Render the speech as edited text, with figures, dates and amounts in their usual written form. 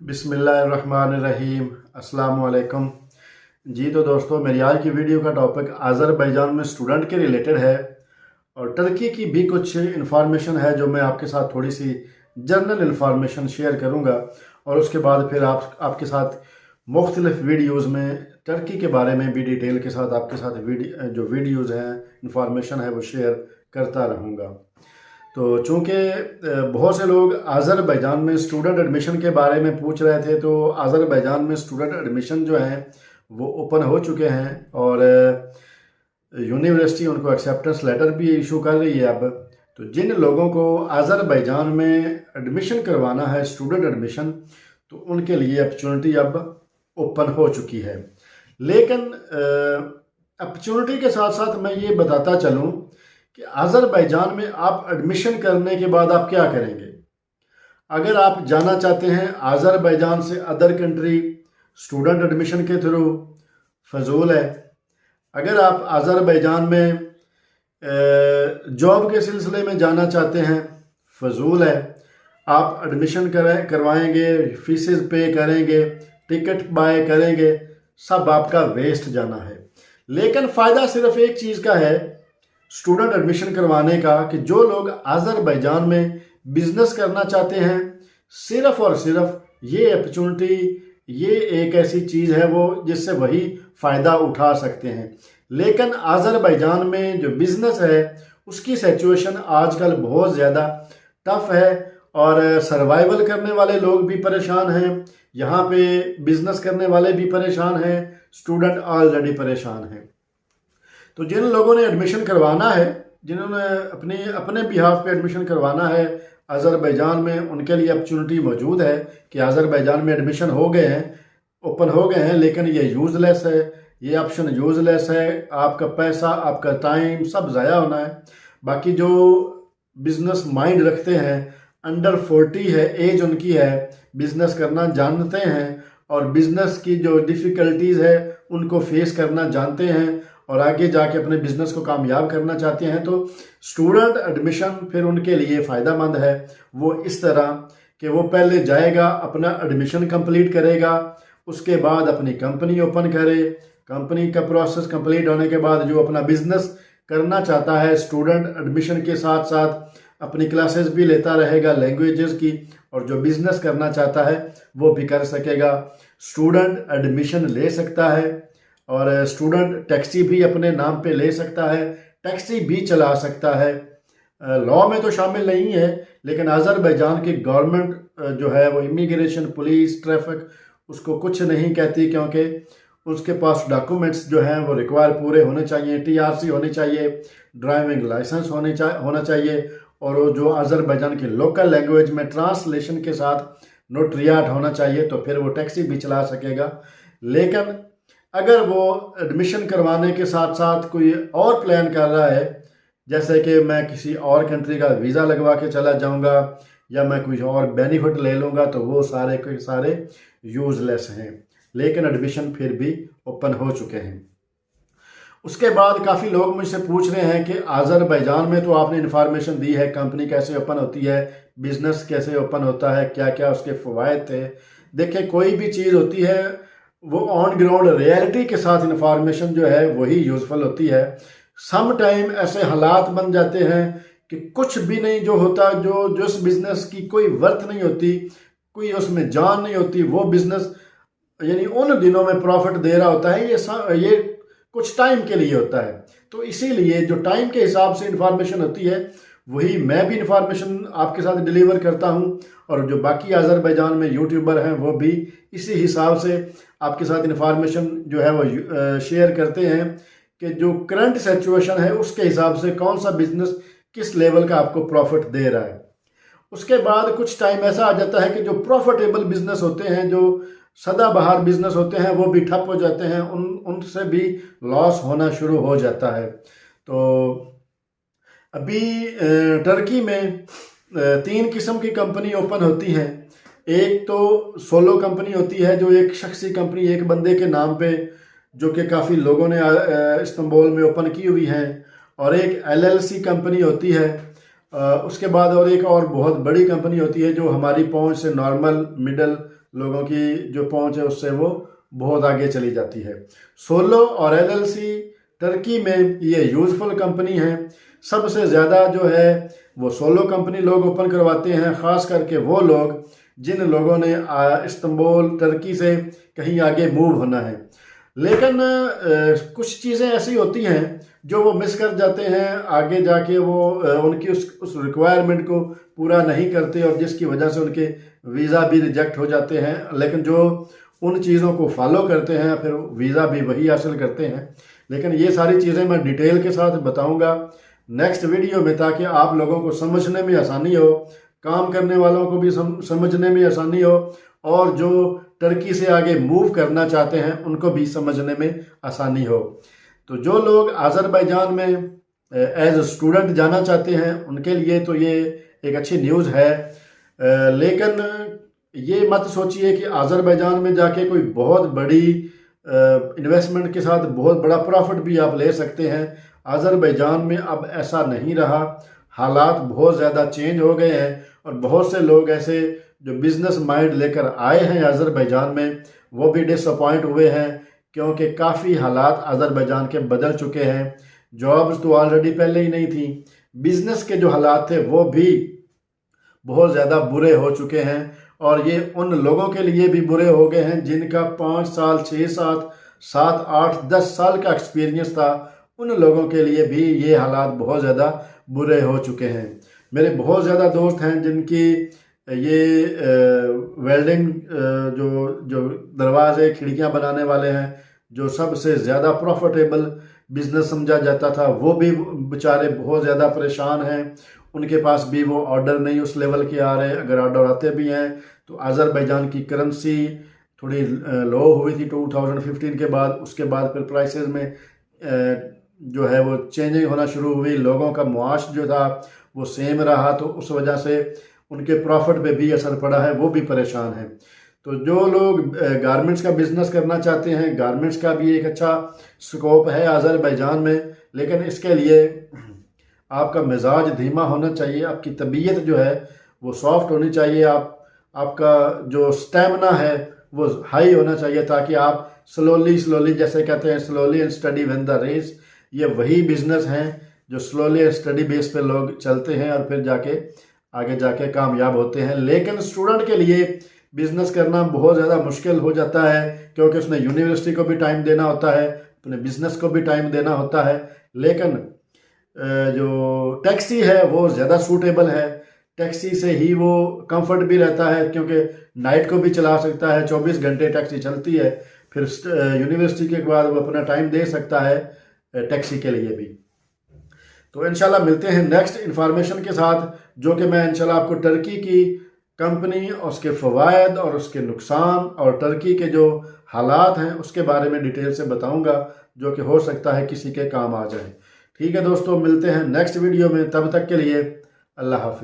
बिस्मिल्लाहिर्रहमानिर्रहीम। अस्सलाम वालेकुम जी। तो दोस्तों, मेरी आज की वीडियो का टॉपिक अज़रबैजान में स्टूडेंट के रिलेटेड है और टर्की की भी कुछ इन्फॉर्मेशन है जो मैं आपके साथ थोड़ी सी जनरल इन्फॉर्मेशन शेयर करूंगा और उसके बाद फिर आपके साथ मुख्तलिफ वीडियोज़ में टर्की के बारे में भी डिटेल के साथ आपके साथ जो वीडियोज़ हैं, इन्फॉर्मेशन है, वो शेयर करता रहूँगा। तो चूँकि बहुत से लोग अज़रबैजान में स्टूडेंट एडमिशन के बारे में पूछ रहे थे, तो अज़रबैजान में स्टूडेंट एडमिशन जो हैं वो ओपन हो चुके हैं और यूनिवर्सिटी उनको एक्सेप्टेंस लेटर भी इशू कर रही है अब। तो जिन लोगों को अज़रबैजान में एडमिशन करवाना है, स्टूडेंट एडमिशन, तो उनके लिए अपॉर्चुनिटी अब ओपन हो चुकी है। लेकिन अपॉर्चुनिटी के साथ साथ मैं ये बताता चलूँ कि अज़रबैजान में आप एडमिशन करने के बाद आप क्या करेंगे। अगर आप जाना चाहते हैं अज़रबैजान से अदर कंट्री स्टूडेंट एडमिशन के थ्रू, फजूल है। अगर आप अज़रबैजान में जॉब के सिलसिले में जाना चाहते हैं, फजूल है। आप एडमिशन करवाएंगे, फीसेस पे करेंगे, टिकट बाय करेंगे, सब आपका वेस्ट जाना है। लेकिन फ़ायदा सिर्फ एक चीज़ का है स्टूडेंट एडमिशन करवाने का, कि जो लोग अज़रबैजान में बिजनेस करना चाहते हैं, सिर्फ और सिर्फ ये अपॉर्चुनिटी, ये एक ऐसी चीज़ है वो जिससे वही फ़ायदा उठा सकते हैं। लेकिन अज़रबैजान में जो बिज़नेस है उसकी सिचुएशन आजकल बहुत ज़्यादा टफ़ है और सर्वाइवल करने वाले लोग भी परेशान हैं, यहाँ पे बिज़नेस करने वाले भी परेशान हैं, स्टूडेंट ऑलरेडी परेशान हैं। तो जिन लोगों ने एडमिशन करवाना है, जिन्होंने अपने बिहाफ पे एडमिशन करवाना है अज़रबैजान में, उनके लिए अपॉर्चुनिटी मौजूद है कि अज़रबैजान में एडमिशन हो गए हैं, ओपन हो गए हैं, लेकिन ये यूज़लेस है, ये ऑप्शन यूज़लेस है। आपका पैसा, आपका टाइम सब ज़ाया होना है। बाकी जो बिज़नेस माइंड रखते हैं, अंडर 40 है एज उनकी है, बिज़नेस करना जानते हैं और बिज़नेस की जो डिफ़िकल्टीज़ है उनको फेस करना जानते हैं और आगे जाके अपने बिज़नेस को कामयाब करना चाहते हैं, तो स्टूडेंट एडमिशन फिर उनके लिए फ़ायदा मंद है। वो इस तरह कि वो पहले जाएगा, अपना एडमिशन कंप्लीट करेगा, उसके बाद अपनी कंपनी ओपन करे, कंपनी का प्रोसेस कंप्लीट होने के बाद जो अपना बिज़नेस करना चाहता है, स्टूडेंट एडमिशन के साथ साथ अपनी क्लासेस भी लेता रहेगा लैंग्वेजेस की, और जो बिज़नेस करना चाहता है वो भी कर सकेगा। स्टूडेंट एडमिशन ले सकता है और स्टूडेंट टैक्सी भी अपने नाम पे ले सकता है, टैक्सी भी चला सकता है। लॉ में तो शामिल नहीं है, लेकिन अज़रबैजान की गवर्नमेंट जो है वो इमिग्रेशन, पुलिस, ट्रैफिक उसको कुछ नहीं कहती, क्योंकि उसके पास डॉक्यूमेंट्स जो हैं वो रिक्वायर पूरे होने चाहिए। TRC होनी चाहिए, ड्राइविंग लाइसेंस होना चाहिए और वो जो अज़रबैजान की लोकल लैंग्वेज में ट्रांसलेशन के साथ नोटरियाट होना चाहिए, तो फिर वो टैक्सी भी चला सकेगा। लेकिन अगर वो एडमिशन करवाने के साथ साथ कोई और प्लान कर रहा है, जैसे कि मैं किसी और कंट्री का वीज़ा लगवा के चला जाऊंगा या मैं कुछ और बेनिफिट ले लूँगा, तो वो सारे के सारे यूज़लेस हैं। लेकिन एडमिशन फिर भी ओपन हो चुके हैं। उसके बाद काफ़ी लोग मुझसे पूछ रहे हैं कि अज़रबैजान में तो आपने इन्फॉर्मेशन दी है, कंपनी कैसे ओपन होती है, बिज़नेस कैसे ओपन होता है, क्या क्या उसके फ़वायद थे। देखिए, कोई भी चीज़ होती है वो ऑन ग्राउंड रियलिटी के साथ इन्फॉर्मेशन जो है वही यूज़फुल होती है। सम टाइम ऐसे हालात बन जाते हैं कि कुछ भी नहीं जो होता, जो जिस बिज़नेस की कोई वर्थ नहीं होती, कोई उसमें जान नहीं होती, वो बिज़नेस यानी उन दिनों में प्रॉफिट दे रहा होता है, ये कुछ टाइम के लिए होता है। तो इसीलिए जो टाइम के हिसाब से इन्फॉर्मेशन होती है वही मैं भी इन्फॉर्मेशन आपके साथ डिलीवर करता हूं, और जो बाकी अज़रबैजान में यूट्यूबर हैं वो भी इसी हिसाब से आपके साथ इन्फॉर्मेशन जो है वो शेयर करते हैं कि जो करंट सिचुएशन है उसके हिसाब से कौन सा बिजनेस किस लेवल का आपको प्रॉफिट दे रहा है। उसके बाद कुछ टाइम ऐसा आ जाता है कि जो प्रॉफिटेबल बिजनेस होते हैं, जो सदाबहार बिजनेस होते हैं, वो भी ठप हो जाते हैं, उनसे भी लॉस होना शुरू हो जाता है। तो अभी टर्की में 3 किस्म की कंपनी ओपन होती हैं। एक तो सोलो कंपनी होती है, जो एक शख्सी कंपनी, एक बंदे के नाम पे, जो कि काफ़ी लोगों ने इस्तांबुल में ओपन की हुई हैं। और एक LLC कंपनी होती है। उसके बाद और एक और बहुत बड़ी कंपनी होती है जो हमारी पहुंच से नॉर्मल मिडल लोगों की जो पहुंच है उससे वो बहुत आगे चली जाती है। सोलो और एलएलसी टर्की में ये यूजफुल कंपनी है। सबसे ज़्यादा जो है वो सोलो कंपनी लोग ओपन करवाते हैं, ख़ास करके वो लोग जिन लोगों ने इस्तांबुल टर्की से कहीं आगे मूव होना है। लेकिन कुछ चीज़ें ऐसी होती हैं जो वो मिस कर जाते हैं, आगे जाके वो उनकी उस रिक्वायरमेंट को पूरा नहीं करते और जिसकी वजह से उनके वीज़ा भी रिजेक्ट हो जाते हैं। लेकिन जो उन चीज़ों को फॉलो करते हैं फिर वीज़ा भी वही हासिल करते हैं। लेकिन ये सारी चीज़ें मैं डिटेल के साथ बताऊंगा नेक्स्ट वीडियो में, ताकि आप लोगों को समझने में आसानी हो, काम करने वालों को भी समझने में आसानी हो, और जो टर्की से आगे मूव करना चाहते हैं उनको भी समझने में आसानी हो। तो जो लोग अज़रबैजान में एज स्टूडेंट जाना चाहते हैं उनके लिए तो ये एक अच्छी न्यूज़ है। लेकिन ये मत सोचिए कि अज़रबैजान में जाके कोई बहुत बड़ी इन्वेस्टमेंट के साथ बहुत बड़ा प्रॉफिट भी आप ले सकते हैं। अज़रबैजान में अब ऐसा नहीं रहा, हालात बहुत ज़्यादा चेंज हो गए हैं और बहुत से लोग ऐसे जो बिज़नेस माइंड लेकर आए हैं अज़रबैजान में वो भी डिसअपॉइंट हुए हैं, क्योंकि काफ़ी हालात अज़रबैजान के बदल चुके हैं। जॉब्स तो ऑलरेडी पहले ही नहीं थी, बिज़नेस के जो हालात थे वो भी बहुत ज़्यादा बुरे हो चुके हैं, और ये उन लोगों के लिए भी बुरे हो गए हैं जिनका 5 साल 6 साल 7 8 10 साल का एक्सपीरियंस था। उन लोगों के लिए भी ये हालात बहुत ज़्यादा बुरे हो चुके हैं। मेरे बहुत ज़्यादा दोस्त हैं जिनकी ये वेल्डिंग जो जो दरवाजे खिड़कियां बनाने वाले हैं, जो सबसे ज़्यादा प्रॉफिटेबल बिज़नेस समझा जाता था, वो भी बेचारे बहुत ज़्यादा परेशान हैं। उनके पास भी वो ऑर्डर नहीं उस लेवल के आ रहे, अगर ऑर्डर आते भी हैं तो अज़रबैजान की करेंसी थोड़ी लो हुई थी 2015 के बाद। उसके बाद फिर प्राइसेस में जो है वो चेंजिंग होना शुरू हुई, लोगों का मुआश जो था वो सेम रहा, तो उस वजह से उनके प्रॉफिट पे भी असर पड़ा है, वो भी परेशान हैं। तो जो लोग गारमेंट्स का बिज़नेस करना चाहते हैं, गारमेंट्स का भी एक अच्छा स्कोप है अज़रबैजान में, लेकिन इसके लिए आपका मिजाज धीमा होना चाहिए, आपकी तबीयत जो है वो सॉफ्ट होनी चाहिए, आपका जो स्टेमिना है वो हाई होना चाहिए, ताकि आप स्लोली जैसे कहते हैं slowly and steady win the race, ये वही बिजनेस हैं जो स्लोली एंड स्टडी बेस पे लोग चलते हैं और फिर जाके आगे जाके कामयाब होते हैं। लेकिन स्टूडेंट के लिए बिजनेस करना बहुत ज़्यादा मुश्किल हो जाता है, क्योंकि उसने यूनिवर्सिटी को भी टाइम देना होता है, अपने बिजनेस को भी टाइम देना होता है। लेकिन जो टैक्सी है वो ज़्यादा सूटेबल है, टैक्सी से ही वो कंफर्ट भी रहता है, क्योंकि नाइट को भी चला सकता है, 24 घंटे टैक्सी चलती है। फिर यूनिवर्सिटी के बाद वो अपना टाइम दे सकता है टैक्सी के लिए भी। तो इंशाल्लाह मिलते हैं नेक्स्ट इन्फॉर्मेशन के साथ, जो कि मैं इंशाल्लाह आपको टर्की की कंपनी और उसके फ़वायद और उसके नुकसान और टर्की के जो हालात हैं उसके बारे में डिटेल से बताऊंगा, जो कि हो सकता है किसी के काम आ जाए। ठीक है दोस्तों, मिलते हैं नेक्स्ट वीडियो में, तब तक के लिए अल्लाह हाफिज़।